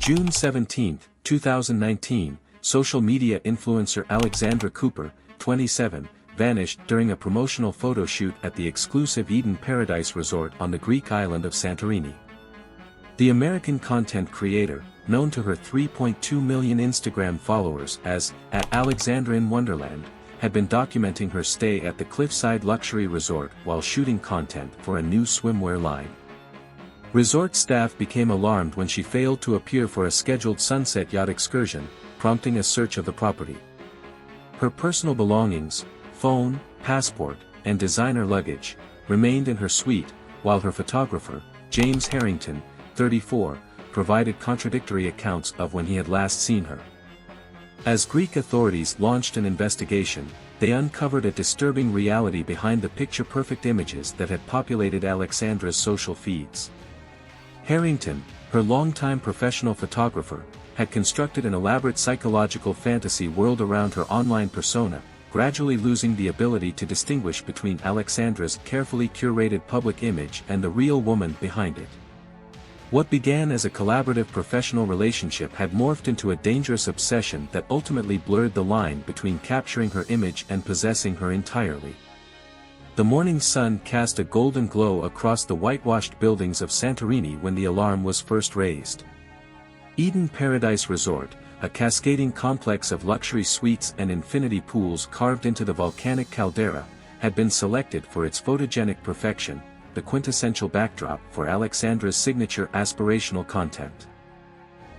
June 17, 2019, social media influencer Alexandra Cooper, 27, vanished during a promotional photo shoot at the exclusive Eden Paradise Resort on the Greek island of Santorini. The American content creator, known to her 3.2 million Instagram followers as @Alexandra in Wonderland, had been documenting her stay at the cliffside luxury resort while shooting content for a new swimwear line. Resort staff became alarmed when she failed to appear for a scheduled sunset yacht excursion, prompting a search of the property. Her personal belongings, phone, passport, and designer luggage, remained in her suite, while her photographer, James Harrington, 34, provided contradictory accounts of when he had last seen her. As Greek authorities launched an investigation, they uncovered a disturbing reality behind the picture-perfect images that had populated Alexandra's social feeds. Harrington, her longtime professional photographer, had constructed an elaborate psychological fantasy world around her online persona, gradually losing the ability to distinguish between Alexandra's carefully curated public image and the real woman behind it. What began as a collaborative professional relationship had morphed into a dangerous obsession that ultimately blurred the line between capturing her image and possessing her entirely. The morning sun cast a golden glow across the whitewashed buildings of Santorini when the alarm was first raised. Eden Paradise Resort, a cascading complex of luxury suites and infinity pools carved into the volcanic caldera, had been selected for its photogenic perfection, the quintessential backdrop for Alexandra's signature aspirational content.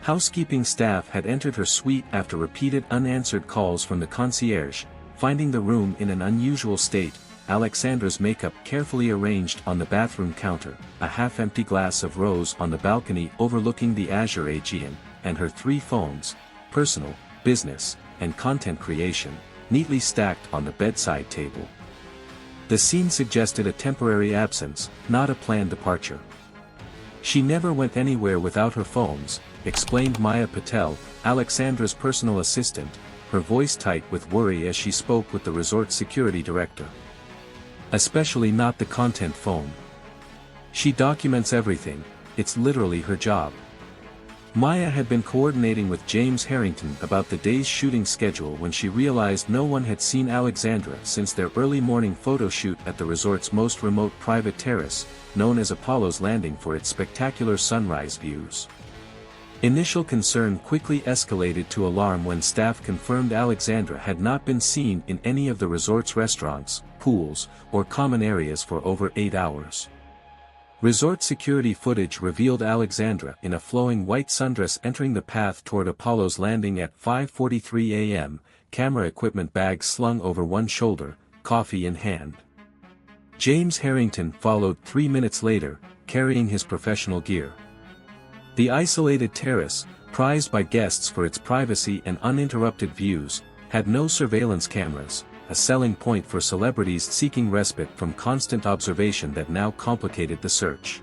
Housekeeping staff had entered her suite after repeated unanswered calls from the concierge, finding the room in an unusual state, Alexandra's makeup carefully arranged on the bathroom counter, a half-empty glass of rose on the balcony overlooking the azure Aegean, and her 3 phones, personal, business, and content creation, neatly stacked on the bedside table. The scene suggested a temporary absence, not a planned departure. "She never went anywhere without her phones," explained Maya Patel, Alexandra's personal assistant, her voice tight with worry as she spoke with the resort's security director. "Especially not the content phone. She documents everything, it's literally her job." Maya had been coordinating with James Harrington about the day's shooting schedule when she realized no one had seen Alexandra since their early morning photo shoot at the resort's most remote private terrace, known as Apollo's Landing for its spectacular sunrise views. Initial concern quickly escalated to alarm when staff confirmed Alexandra had not been seen in any of the resort's restaurants, pools, or common areas for over 8 hours. Resort security footage revealed Alexandra in a flowing white sundress entering the path toward Apollo's Landing at 5:43 a.m., camera equipment bag slung over one shoulder, coffee in hand. James Harrington followed 3 minutes later, carrying his professional gear. The isolated terrace, prized by guests for its privacy and uninterrupted views, had no surveillance cameras, a selling point for celebrities seeking respite from constant observation that now complicated the search.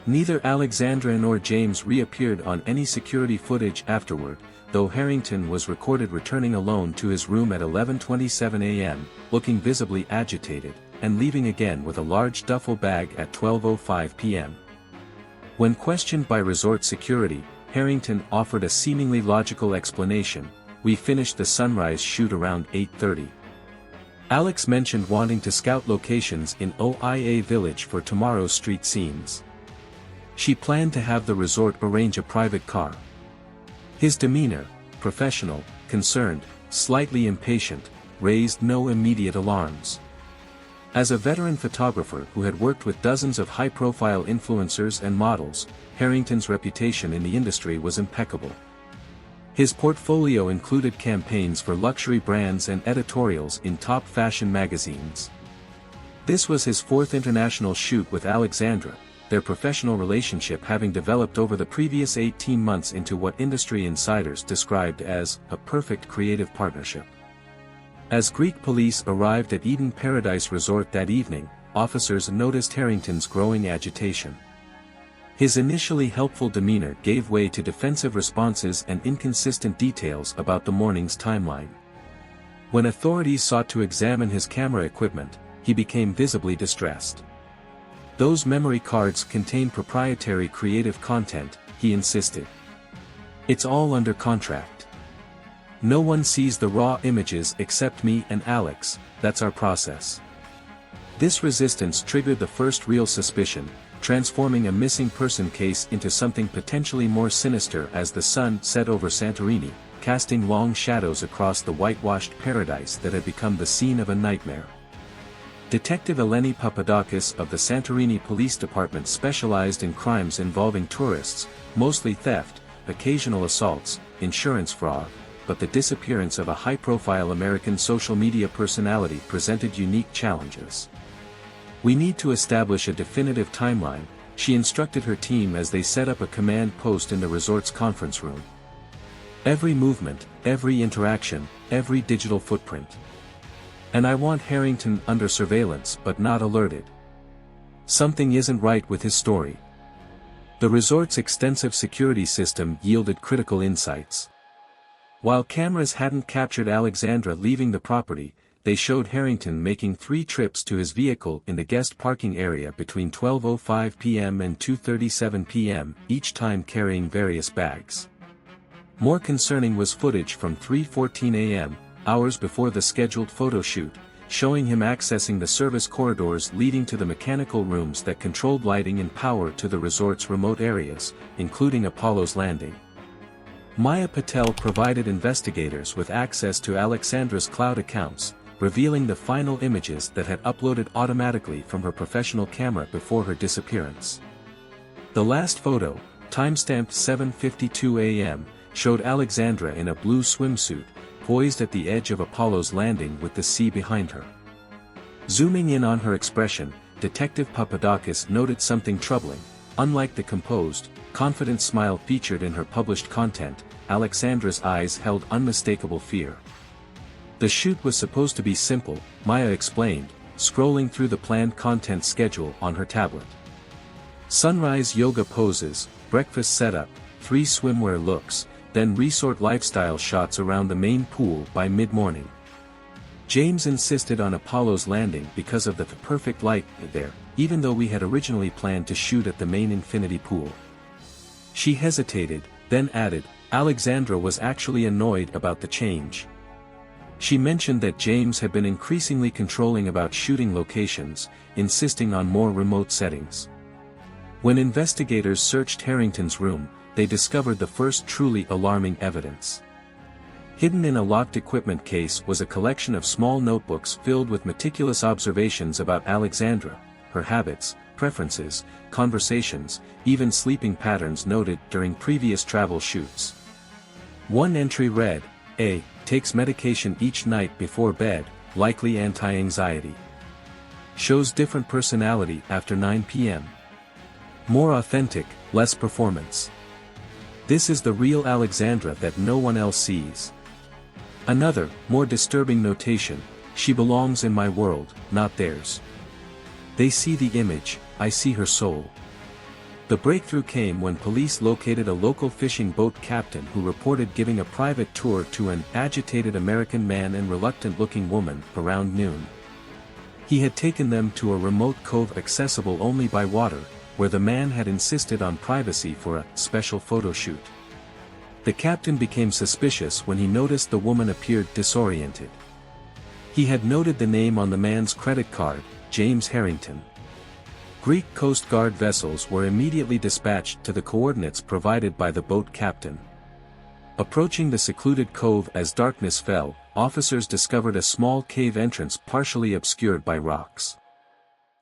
Neither Alexandra nor James reappeared on any security footage afterward, though Harrington was recorded returning alone to his room at 11:27 a.m., looking visibly agitated, and leaving again with a large duffel bag at 12:05 p.m. When questioned by resort security, Harrington offered a seemingly logical explanation: "We finished the sunrise shoot around 8:30. Alex mentioned wanting to scout locations in Oia Village for tomorrow's street scenes. She planned to have the resort arrange a private car." His demeanor, professional, concerned, slightly impatient, raised no immediate alarms. As a veteran photographer who had worked with dozens of high-profile influencers and models, Harrington's reputation in the industry was impeccable. His portfolio included campaigns for luxury brands and editorials in top fashion magazines. This was his 4th international shoot with Alexandra, their professional relationship having developed over the previous 18 months into what industry insiders described as a perfect creative partnership. As Greek police arrived at Eden Paradise Resort that evening, officers noticed Harrington's growing agitation. His initially helpful demeanor gave way to defensive responses and inconsistent details about the morning's timeline. When authorities sought to examine his camera equipment, he became visibly distressed. "Those memory cards contain proprietary creative content," he insisted. It's all under contract. No one sees the raw images except me and Alex, that's our process. This resistance triggered the first real suspicion, transforming a missing person case into something potentially more sinister as the sun set over Santorini, casting long shadows across the whitewashed paradise that had become the scene of a nightmare. Detective Eleni Papadakis of the Santorini Police Department specialized in crimes involving tourists, mostly theft, occasional assaults, insurance fraud, but the disappearance of a high-profile American social media personality presented unique challenges. We need to establish a definitive timeline, she instructed her team as they set up a command post in the resort's conference room. Every movement, every interaction, every digital footprint. And I want Harrington under surveillance but not alerted. Something isn't right with his story. The resort's extensive security system yielded critical insights. While cameras hadn't captured Alexandra leaving the property, they showed Harrington making 3 trips to his vehicle in the guest parking area between 12:05 p.m. and 2:37 p.m., each time carrying various bags. More concerning was footage from 3:14 a.m., hours before the scheduled photo shoot, showing him accessing the service corridors leading to the mechanical rooms that controlled lighting and power to the resort's remote areas, including Apollo's Landing. Maya Patel provided investigators with access to Alexandra's cloud accounts, revealing the final images that had uploaded automatically from her professional camera before her disappearance. The last photo, timestamped 7:52 a.m., showed Alexandra in a blue swimsuit, poised at the edge of Apollo's Landing with the sea behind her. Zooming in on her expression, Detective Papadakis noted something troubling. Unlike the composed, confident smile featured in her published content, Alexandra's eyes held unmistakable fear. The shoot was supposed to be simple, Maya explained, scrolling through the planned content schedule on her tablet. Sunrise yoga poses, breakfast setup, 3 swimwear looks, then resort lifestyle shots around the main pool by mid-morning. James insisted on Apollo's Landing because of the perfect light there, even though we had originally planned to shoot at the main infinity pool. She hesitated, then added, Alexandra was actually annoyed about the change. She mentioned that James had been increasingly controlling about shooting locations, insisting on more remote settings. When investigators searched Harrington's room, they discovered the first truly alarming evidence. Hidden in a locked equipment case was a collection of small notebooks filled with meticulous observations about Alexandra, her habits, preferences, conversations, even sleeping patterns noted during previous travel shoots. One entry read, A. Takes medication each night before bed, likely anti-anxiety. Shows different personality after 9 p.m. More authentic, less performance. This is the real Alexandra that no one else sees. Another, more disturbing notation, she belongs in my world, not theirs. They see the image, I see her soul. The breakthrough came when police located a local fishing boat captain who reported giving a private tour to an agitated American man and reluctant-looking woman around noon. He had taken them to a remote cove accessible only by water, where the man had insisted on privacy for a special photo shoot. The captain became suspicious when he noticed the woman appeared disoriented. He had noted the name on the man's credit card, James Harrington. Greek Coast Guard vessels were immediately dispatched to the coordinates provided by the boat captain. Approaching the secluded cove as darkness fell, officers discovered a small cave entrance partially obscured by rocks.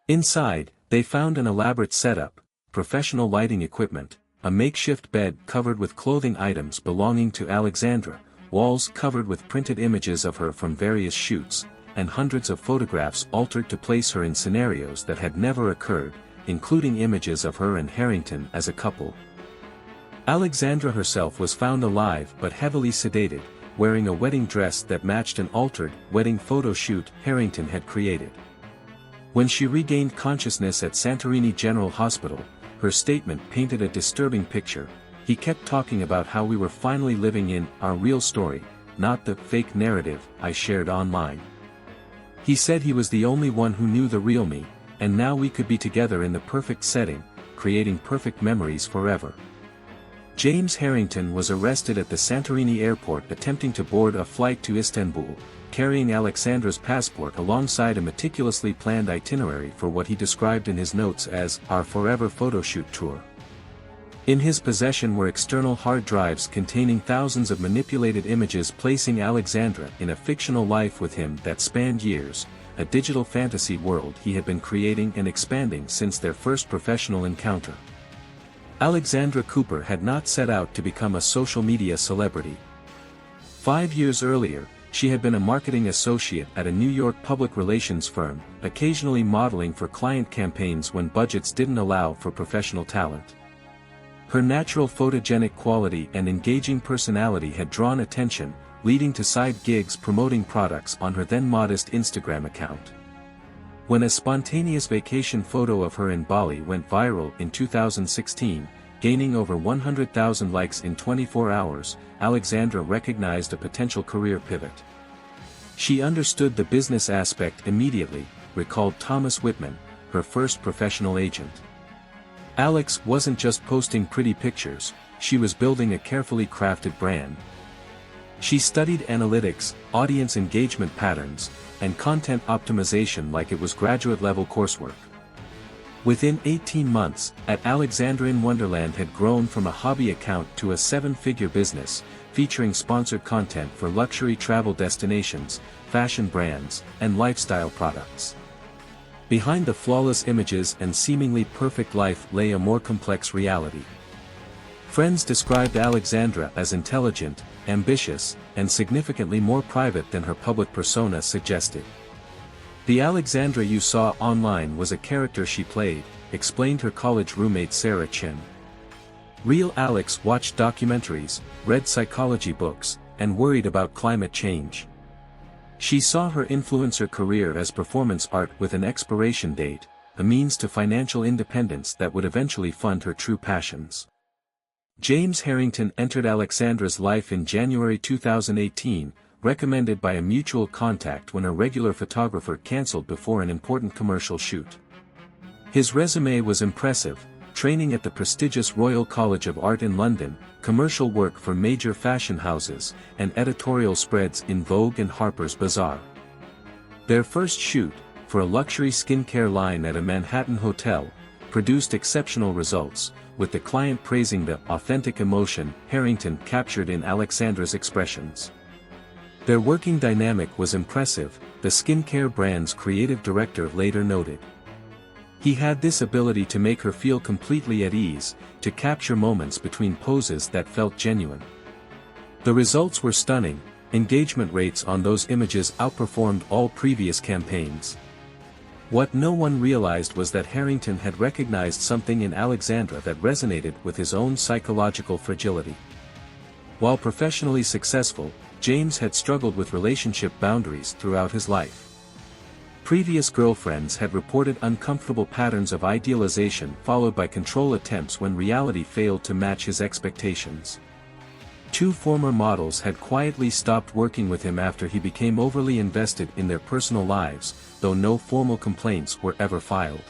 Inside, they found an elaborate setup, professional lighting equipment, a makeshift bed covered with clothing items belonging to Alexandra, walls covered with printed images of her from various shoots, and hundreds of photographs altered to place her in scenarios that had never occurred, including images of her and Harrington as a couple. Alexandra herself was found alive but heavily sedated, wearing a wedding dress that matched an altered, wedding photo shoot Harrington had created. When she regained consciousness at Santorini General Hospital, her statement painted a disturbing picture. He kept talking about how we were finally living in our real story, not the fake narrative I shared online. He said he was the only one who knew the real me, and now we could be together in the perfect setting, creating perfect memories forever. James Harrington was arrested at the Santorini airport attempting to board a flight to Istanbul, carrying Alexandra's passport alongside a meticulously planned itinerary for what he described in his notes as our forever photoshoot tour. In his possession were external hard drives containing thousands of manipulated images placing Alexandra in a fictional life with him that spanned years, a digital fantasy world he had been creating and expanding since their first professional encounter. Alexandra Cooper had not set out to become a social media celebrity. 5 years earlier, she had been a marketing associate at a New York public relations firm, occasionally modeling for client campaigns when budgets didn't allow for professional talent. Her natural photogenic quality and engaging personality had drawn attention, leading to side gigs promoting products on her then modest Instagram account. When a spontaneous vacation photo of her in Bali went viral in 2016, gaining over 100,000 likes in 24 hours, Alexandra recognized a potential career pivot. She understood the business aspect immediately, recalled Thomas Whitman, her first professional agent. Alex wasn't just posting pretty pictures, she was building a carefully crafted brand. She studied analytics, audience engagement patterns, and content optimization like it was graduate-level coursework. Within 18 months, at Alexandra in Wonderland had grown from a hobby account to a 7-figure business, featuring sponsored content for luxury travel destinations, fashion brands, and lifestyle products. Behind the flawless images and seemingly perfect life lay a more complex reality. Friends described Alexandra as intelligent, ambitious, and significantly more private than her public persona suggested. The Alexandra you saw online was a character she played, explained her college roommate Sarah Chin. Real Alex watched documentaries, read psychology books, and worried about climate change. She saw her influencer career as performance art with an expiration date, a means to financial independence that would eventually fund her true passions. James Harrington entered Alexandra's life in January 2018, recommended by a mutual contact when a regular photographer cancelled before an important commercial shoot. His resume was impressive: training at the prestigious Royal College of Art in London, commercial work for major fashion houses, and editorial spreads in Vogue and Harper's Bazaar. Their first shoot, for a luxury skincare line at a Manhattan hotel, produced exceptional results, with the client praising the authentic emotion Harrington captured in Alexandra's expressions. Their working dynamic was impressive, the skincare brand's creative director later noted. He had this ability to make her feel completely at ease, to capture moments between poses that felt genuine. The results were stunning. Engagement rates on those images outperformed all previous campaigns. What no one realized was that Harrington had recognized something in Alexandra that resonated with his own psychological fragility. While professionally successful, James had struggled with relationship boundaries throughout his life. Previous girlfriends had reported uncomfortable patterns of idealization followed by control attempts when reality failed to match his expectations. 2 former models had quietly stopped working with him after he became overly invested in their personal lives, though no formal complaints were ever filed.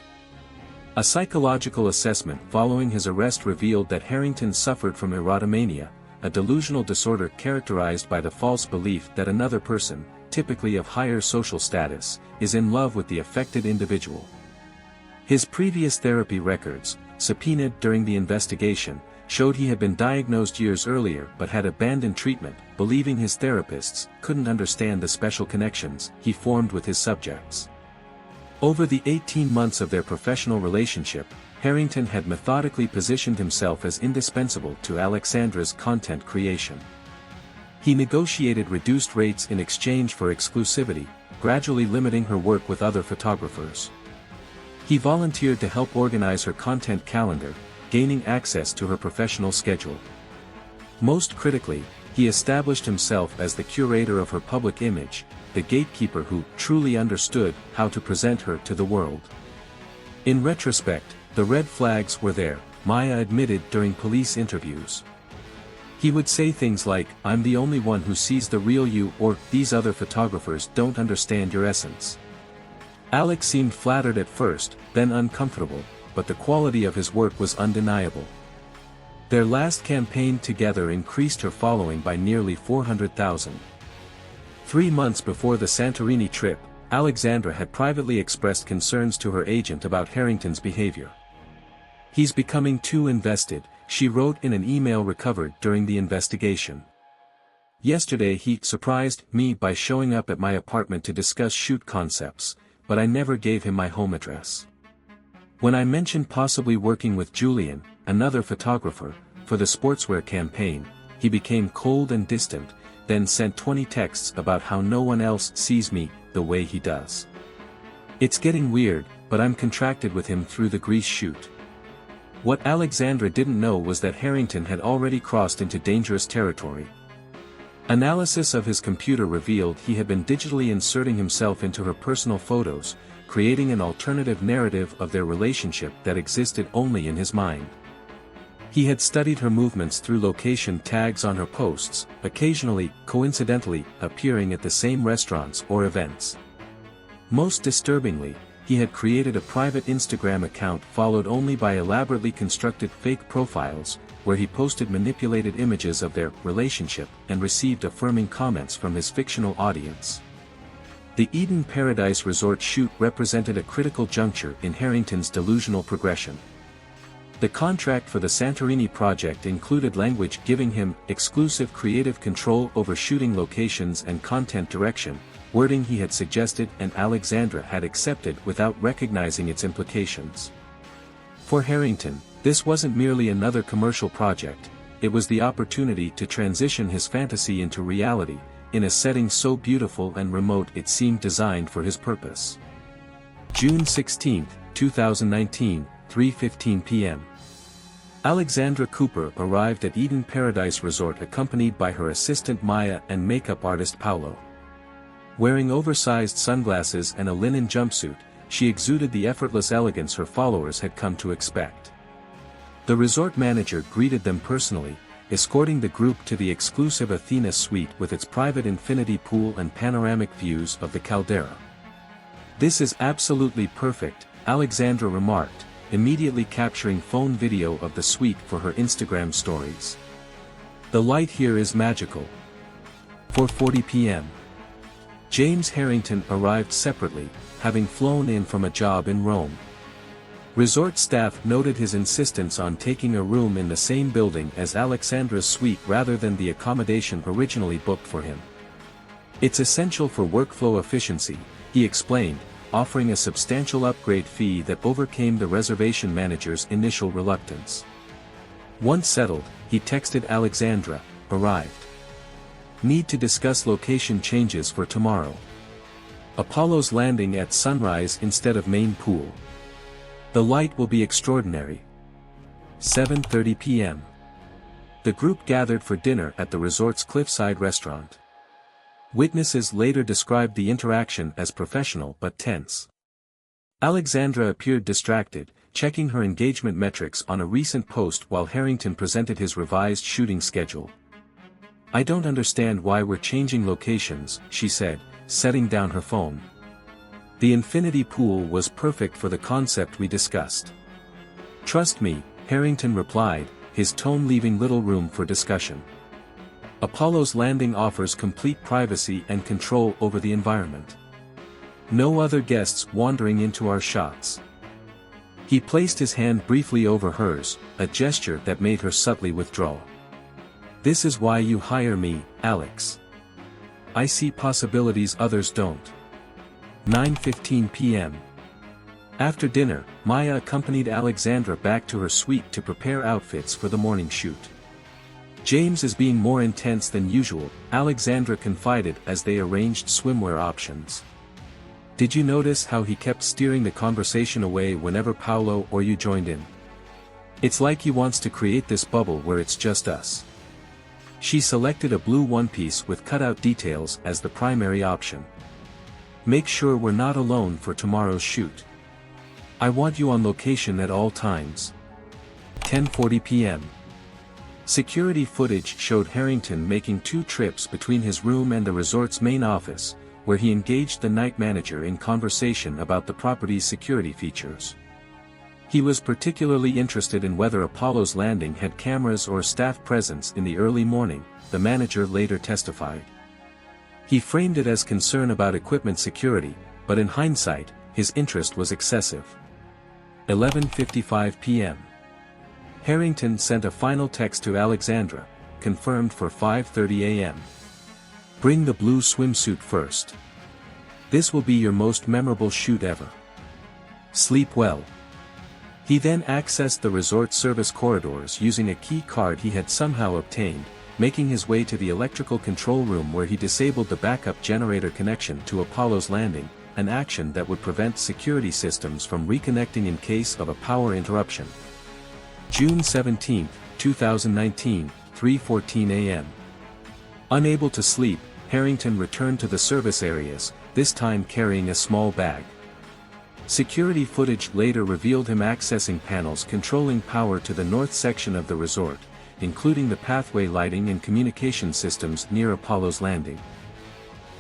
A psychological assessment following his arrest revealed that Harrington suffered from erotomania, a delusional disorder characterized by the false belief that another person, typically of higher social status, is in love with the affected individual. His previous therapy records, subpoenaed during the investigation, showed he had been diagnosed years earlier but had abandoned treatment, believing his therapists couldn't understand the special connections he formed with his subjects. Over the 18 months of their professional relationship, Harrington had methodically positioned himself as indispensable to Alexandra's content creation. He negotiated reduced rates in exchange for exclusivity, gradually limiting her work with other photographers. He volunteered to help organize her content calendar, gaining access to her professional schedule. Most critically, he established himself as the curator of her public image, the gatekeeper who truly understood how to present her to the world. In retrospect, the red flags were there, Maya admitted during police interviews. He would say things like, "I'm the only one who sees the real you," or "These other photographers don't understand your essence." Alex seemed flattered at first, then uncomfortable, but the quality of his work was undeniable. Their last campaign together increased her following by nearly 400,000. 3 months before the Santorini trip, Alexandra had privately expressed concerns to her agent about Harrington's behavior. "He's becoming too invested," she wrote in an email recovered during the investigation. "Yesterday he surprised me by showing up at my apartment to discuss shoot concepts, but I never gave him my home address. When I mentioned possibly working with Julian, another photographer, for the sportswear campaign, he became cold and distant, then sent 20 texts about how no one else sees me the way he does. It's getting weird, but I'm contracted with him through the Greece shoot." What Alexandra didn't know was that Harrington had already crossed into dangerous territory. Analysis of his computer revealed he had been digitally inserting himself into her personal photos, creating an alternative narrative of their relationship that existed only in his mind. He had studied her movements through location tags on her posts, occasionally, coincidentally, appearing at the same restaurants or events. Most disturbingly, he had created a private Instagram account followed only by elaborately constructed fake profiles, where he posted manipulated images of their relationship and received affirming comments from his fictional audience. The Eden Paradise Resort shoot represented a critical juncture in Harrington's delusional progression. The contract for the Santorini project included language giving him exclusive creative control over shooting locations and content direction, wording he had suggested and Alexandra had accepted without recognizing its implications. For Harrington, this wasn't merely another commercial project, it was the opportunity to transition his fantasy into reality, in a setting so beautiful and remote it seemed designed for his purpose. June 16, 2019, 3:15 p.m. Alexandra Cooper arrived at Eden Paradise Resort accompanied by her assistant Maya and makeup artist Paolo. Wearing oversized sunglasses and a linen jumpsuit, she exuded the effortless elegance her followers had come to expect. The resort manager greeted them personally, escorting the group to the exclusive Athena suite with its private infinity pool and panoramic views of the caldera. "This is absolutely perfect," Alexandra remarked, immediately capturing phone video of the suite for her Instagram stories. "The light here is magical." 4:40 p.m. James Harrington arrived separately, having flown in from a job in Rome. Resort staff noted his insistence on taking a room in the same building as Alexandra's suite rather than the accommodation originally booked for him. "It's essential for workflow efficiency," he explained, offering a substantial upgrade fee that overcame the reservation manager's initial reluctance. Once settled, he texted Alexandra, "Arrived. Need to discuss location changes for tomorrow. Apollo's landing at sunrise instead of main pool. The light will be extraordinary." 7:30 p.m. The group gathered for dinner at the resort's cliffside restaurant. Witnesses later described the interaction as professional but tense. Alexandra appeared distracted, checking her engagement metrics on a recent post while Harrington presented his revised shooting schedule. "I don't understand why we're changing locations," she said, setting down her phone. "The infinity pool was perfect for the concept we discussed." "Trust me," Harrington replied, his tone leaving little room for discussion. "Apollo's landing offers complete privacy and control over the environment. No other guests wandering into our shots." He placed his hand briefly over hers, a gesture that made her subtly withdraw. "This is why you hire me, Alex. I see possibilities others don't." 9:15 p.m. After dinner, Maya accompanied Alexandra back to her suite to prepare outfits for the morning shoot. "James is being more intense than usual," Alexandra confided as they arranged swimwear options. "Did you notice how he kept steering the conversation away whenever Paolo or you joined in? It's like he wants to create this bubble where it's just us." She selected a blue one-piece with cutout details as the primary option. "Make sure we're not alone for tomorrow's shoot. I want you on location at all times." 10:40 p.m. Security footage showed Harrington making 2 trips between his room and the resort's main office, where he engaged the night manager in conversation about the property's security features. He was particularly interested in whether Apollo's landing had cameras or staff presence in the early morning, the manager later testified. He framed it as concern about equipment security, but in hindsight, his interest was excessive. 11:55 p.m. Harrington sent a final text to Alexandra, confirmed for 5:30 a.m. Bring the blue swimsuit first. This will be your most memorable shoot ever. Sleep well. He then accessed the resort service corridors using a key card he had somehow obtained, making his way to the electrical control room where he disabled the backup generator connection to Apollo's landing, an action that would prevent security systems from reconnecting in case of a power interruption. June 17, 2019, 3:14 a.m. Unable to sleep, Harrington returned to the service areas, this time carrying a small bag. Security footage later revealed him accessing panels controlling power to the north section of the resort, including the pathway lighting and communication systems near Apollo's landing.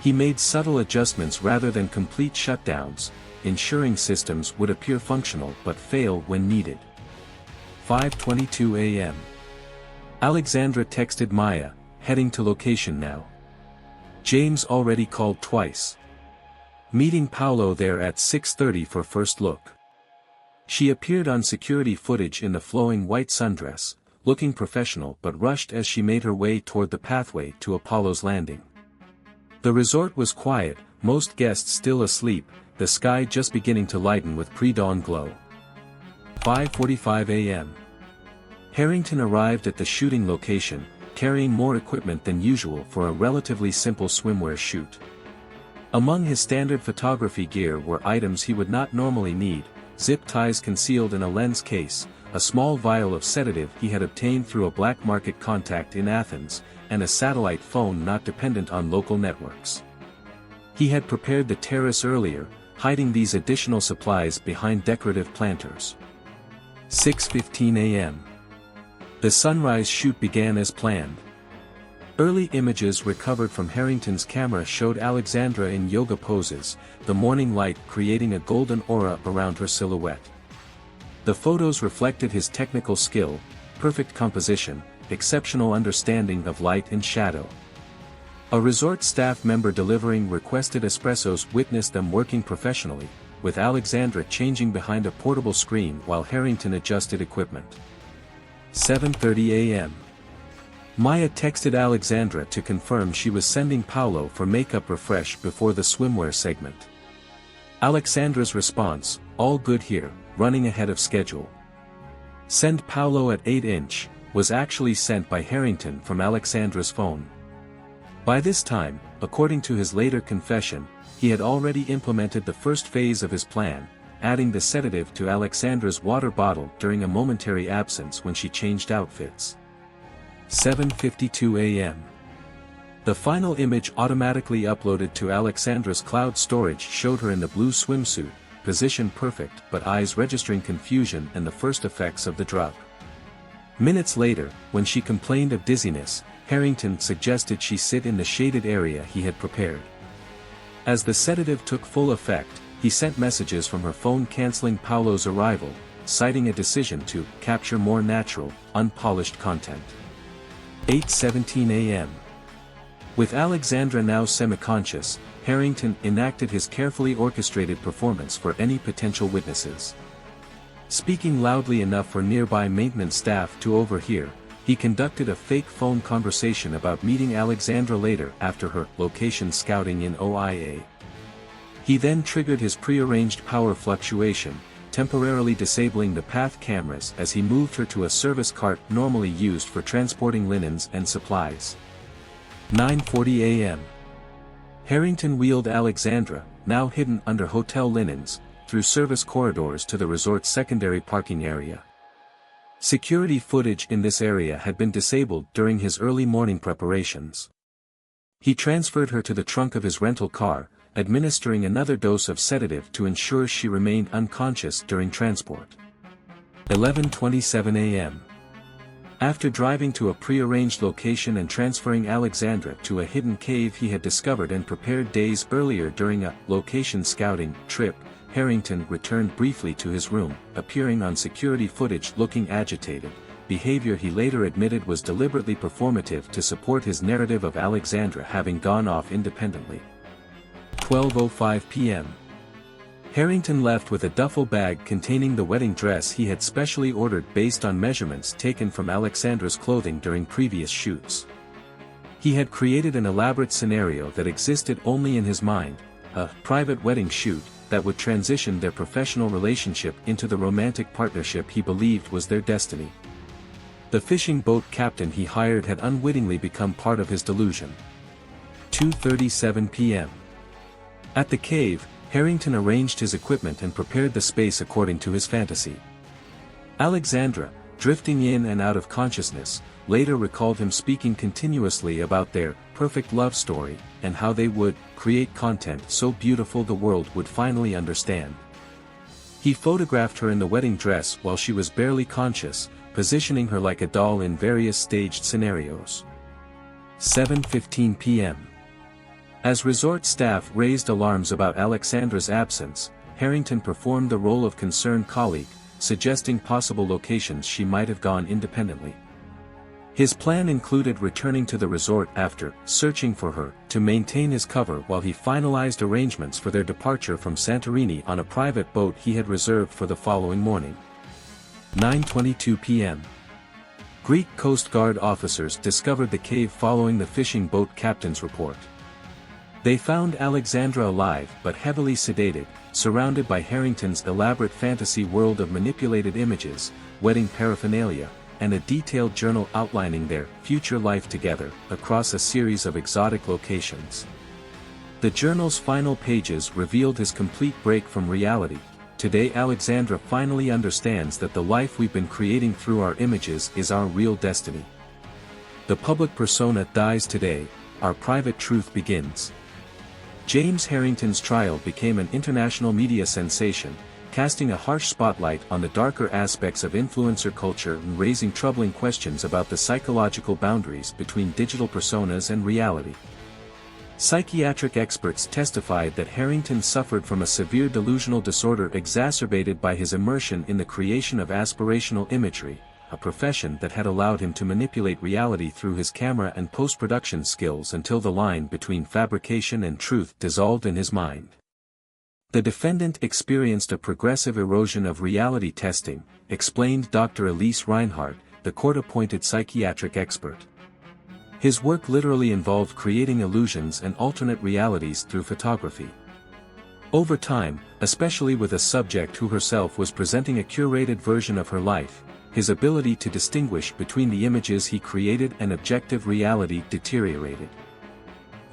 He made subtle adjustments rather than complete shutdowns, ensuring systems would appear functional but fail when needed. 5:22 a.m. Alexandra texted Maya, heading to location now. James already called twice. Meeting Paolo there at 6:30 for first look. She appeared on security footage in the flowing white sundress, looking professional but rushed as she made her way toward the pathway to Apollo's landing. The resort was quiet, most guests still asleep, the sky just beginning to lighten with pre-dawn glow. 5:45 a.m. Harrington arrived at the shooting location, carrying more equipment than usual for a relatively simple swimwear shoot. Among his standard photography gear were items he would not normally need, zip ties concealed in a lens case, a small vial of sedative he had obtained through a black market contact in Athens, and a satellite phone not dependent on local networks. He had prepared the terrace earlier, hiding these additional supplies behind decorative planters. 6:15 a.m. The sunrise shoot began as planned. Early images recovered from Harrington's camera showed Alexandra in yoga poses, the morning light creating a golden aura around her silhouette. The photos reflected his technical skill, perfect composition, exceptional understanding of light and shadow. A resort staff member delivering requested espressos witnessed them working professionally, with Alexandra changing behind a portable screen while Harrington adjusted equipment. 7:30 a.m. Maya texted Alexandra to confirm she was sending Paolo for makeup refresh before the swimwear segment. Alexandra's response, all good here, running ahead of schedule. Send Paolo at 8-inch, was actually sent by Harrington from Alexandra's phone. By this time, according to his later confession, he had already implemented the first phase of his plan, adding the sedative to Alexandra's water bottle during a momentary absence when she changed outfits. 7:52 a.m. The final image automatically uploaded to Alexandra's cloud storage showed her in the blue swimsuit, position perfect but eyes registering confusion and the first effects of the drug. Minutes later, when she complained of dizziness, Harrington suggested she sit in the shaded area he had prepared. As the sedative took full effect, he sent messages from her phone canceling Paolo's arrival, citing a decision to capture more natural, unpolished content. 8:17 a.m. With Alexandra now semi-conscious, Harrington enacted his carefully orchestrated performance for any potential witnesses. Speaking loudly enough for nearby maintenance staff to overhear, he conducted a fake phone conversation about meeting Alexandra later after her location scouting in OIA. He then triggered his prearranged power fluctuation, temporarily disabling the path cameras as he moved her to a service cart normally used for transporting linens and supplies. 9:40 a.m. Harrington wheeled Alexandra, now hidden under hotel linens, through service corridors to the resort's secondary parking area. Security footage in this area had been disabled during his early morning preparations. He transferred her to the trunk of his rental car, administering another dose of sedative to ensure she remained unconscious during transport. 11:27 a.m. After driving to a prearranged location and transferring Alexandra to a hidden cave he had discovered and prepared days earlier during a location scouting trip, Harrington returned briefly to his room, appearing on security footage looking agitated, behavior he later admitted was deliberately performative to support his narrative of Alexandra having gone off independently. 12:05 p.m. Harrington left with a duffel bag containing the wedding dress he had specially ordered based on measurements taken from Alexandra's clothing during previous shoots. He had created an elaborate scenario that existed only in his mind, a private wedding shoot that would transition their professional relationship into the romantic partnership he believed was their destiny. The fishing boat captain he hired had unwittingly become part of his delusion. 2:37 p.m. At the cave, Harrington arranged his equipment and prepared the space according to his fantasy. Alexandra, drifting in and out of consciousness, later recalled him speaking continuously about their perfect love story, and how they would create content so beautiful the world would finally understand. He photographed her in the wedding dress while she was barely conscious, positioning her like a doll in various staged scenarios. 7:15 p.m. As resort staff raised alarms about Alexandra's absence, Harrington performed the role of concerned colleague, suggesting possible locations she might have gone independently. His plan included returning to the resort after searching for her to maintain his cover while he finalized arrangements for their departure from Santorini on a private boat he had reserved for the following morning. 9:22 p.m. Greek Coast Guard officers discovered the cave following the fishing boat captain's report. They found Alexandra alive but heavily sedated, surrounded by Harrington's elaborate fantasy world of manipulated images, wedding paraphernalia, and a detailed journal outlining their future life together across a series of exotic locations. The journal's final pages revealed his complete break from reality. Today Alexandra finally understands that the life we've been creating through our images is our real destiny. The public persona dies today, our private truth begins. James Harrington's trial became an international media sensation, casting a harsh spotlight on the darker aspects of influencer culture and raising troubling questions about the psychological boundaries between digital personas and reality. Psychiatric experts testified that Harrington suffered from a severe delusional disorder exacerbated by his immersion in the creation of aspirational imagery, a profession that had allowed him to manipulate reality through his camera and post-production skills until the line between fabrication and truth dissolved in his mind. The defendant experienced a progressive erosion of reality testing, explained Dr. Elise Reinhardt, the court-appointed psychiatric expert. His work literally involved creating illusions and alternate realities through photography. Over time, especially with a subject who herself was presenting a curated version of her life, his ability to distinguish between the images he created and objective reality deteriorated.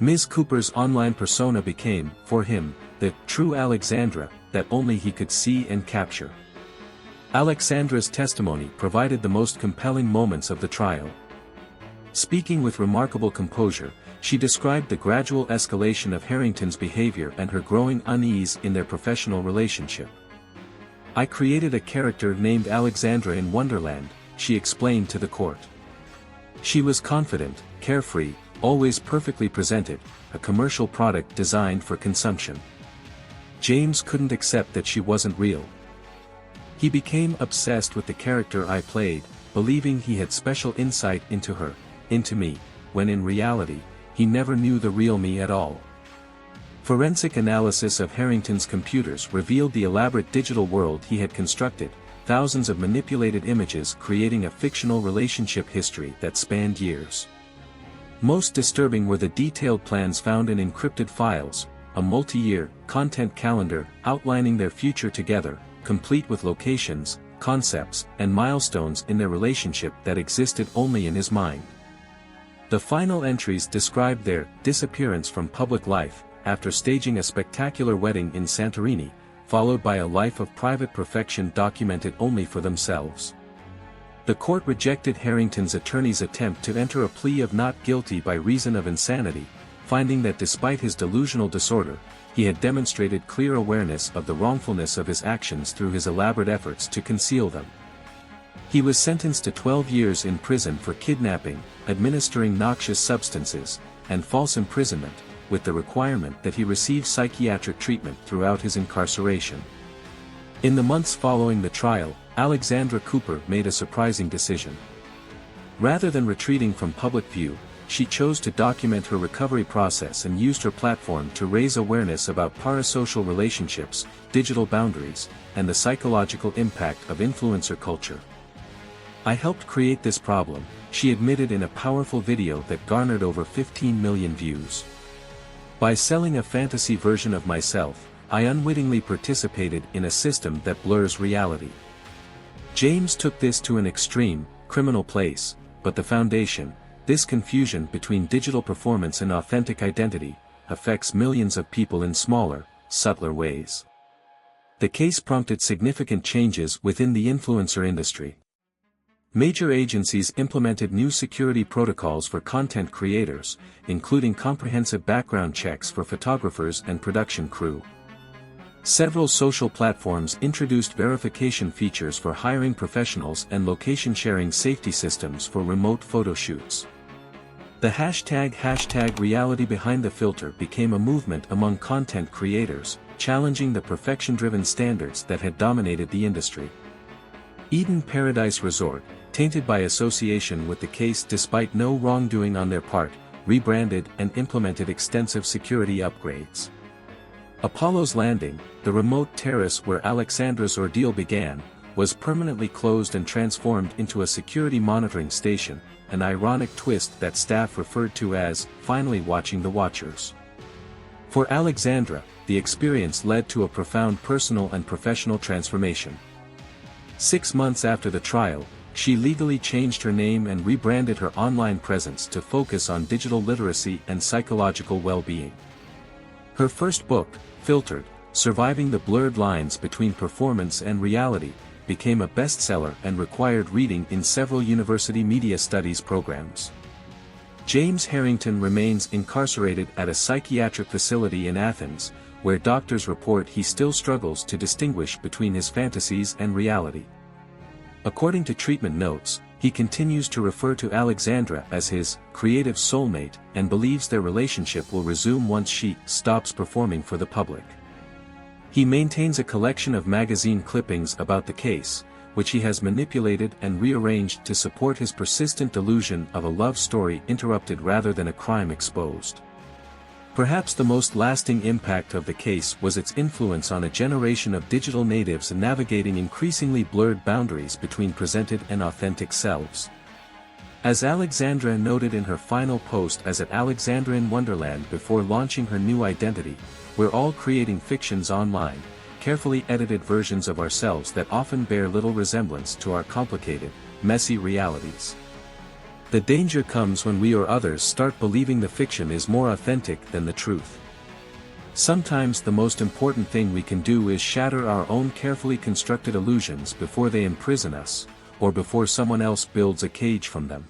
Ms. Cooper's online persona became, for him, the true Alexandra that only he could see and capture. Alexandra's testimony provided the most compelling moments of the trial. Speaking with remarkable composure, she described the gradual escalation of Harrington's behavior and her growing unease in their professional relationship. "I created a character named Alexandra in Wonderland," she explained to the court. She was confident, carefree, always perfectly presented, a commercial product designed for consumption. James couldn't accept that she wasn't real. He became obsessed with the character I played, believing he had special insight into her, into me, when in reality, he never knew the real me at all. Forensic analysis of Harrington's computers revealed the elaborate digital world he had constructed, thousands of manipulated images creating a fictional relationship history that spanned years. Most disturbing were the detailed plans found in encrypted files, a multi-year content calendar outlining their future together, complete with locations, concepts, and milestones in their relationship that existed only in his mind. The final entries described their disappearance from public life, after staging a spectacular wedding in Santorini, followed by a life of private perfection documented only for themselves. The court rejected Harrington's attorney's attempt to enter a plea of not guilty by reason of insanity, finding that despite his delusional disorder, he had demonstrated clear awareness of the wrongfulness of his actions through his elaborate efforts to conceal them. He was sentenced to 12 years in prison for kidnapping, administering noxious substances, and false imprisonment, with the requirement that he receive psychiatric treatment throughout his incarceration. In the months following the trial, Alexandra Cooper made a surprising decision. Rather than retreating from public view, she chose to document her recovery process and used her platform to raise awareness about parasocial relationships, digital boundaries, and the psychological impact of influencer culture. "I helped create this problem," she admitted in a powerful video that garnered over 15 million views. "By selling a fantasy version of myself, I unwittingly participated in a system that blurs reality." James took this to an extreme, criminal place, but the foundation, this confusion between digital performance and authentic identity, affects millions of people in smaller, subtler ways. The case prompted significant changes within the influencer industry. Major agencies implemented new security protocols for content creators, including comprehensive background checks for photographers and production crew. Several social platforms introduced verification features for hiring professionals and location-sharing safety systems for remote photo shoots. The hashtag #RealityBehindTheFilter became a movement among content creators, challenging the perfection-driven standards that had dominated the industry. Eden Paradise Resort, tainted by association with the case despite no wrongdoing on their part, rebranded and implemented extensive security upgrades. Apollo's Landing, the remote terrace where Alexandra's ordeal began, was permanently closed and transformed into a security monitoring station, an ironic twist that staff referred to as, "finally watching the watchers." For Alexandra, the experience led to a profound personal and professional transformation. 6 months after the trial, she legally changed her name and rebranded her online presence to focus on digital literacy and psychological well-being. Her first book, Filtered: Surviving the Blurred Lines Between Performance and Reality, became a bestseller and required reading in several university media studies programs. James Harrington remains incarcerated at a psychiatric facility in Athens, where doctors report he still struggles to distinguish between his fantasies and reality. According to treatment notes, he continues to refer to Alexandra as his creative soulmate and believes their relationship will resume once she stops performing for the public. He maintains a collection of magazine clippings about the case, which he has manipulated and rearranged to support his persistent delusion of a love story interrupted rather than a crime exposed. Perhaps the most lasting impact of the case was its influence on a generation of digital natives navigating increasingly blurred boundaries between presented and authentic selves. As Alexandra noted in her final post as at Alexandra in Wonderland before launching her new identity, "We're all creating fictions online, carefully edited versions of ourselves that often bear little resemblance to our complicated, messy realities. The danger comes when we or others start believing the fiction is more authentic than the truth. Sometimes the most important thing we can do is shatter our own carefully constructed illusions before they imprison us, or before someone else builds a cage from them."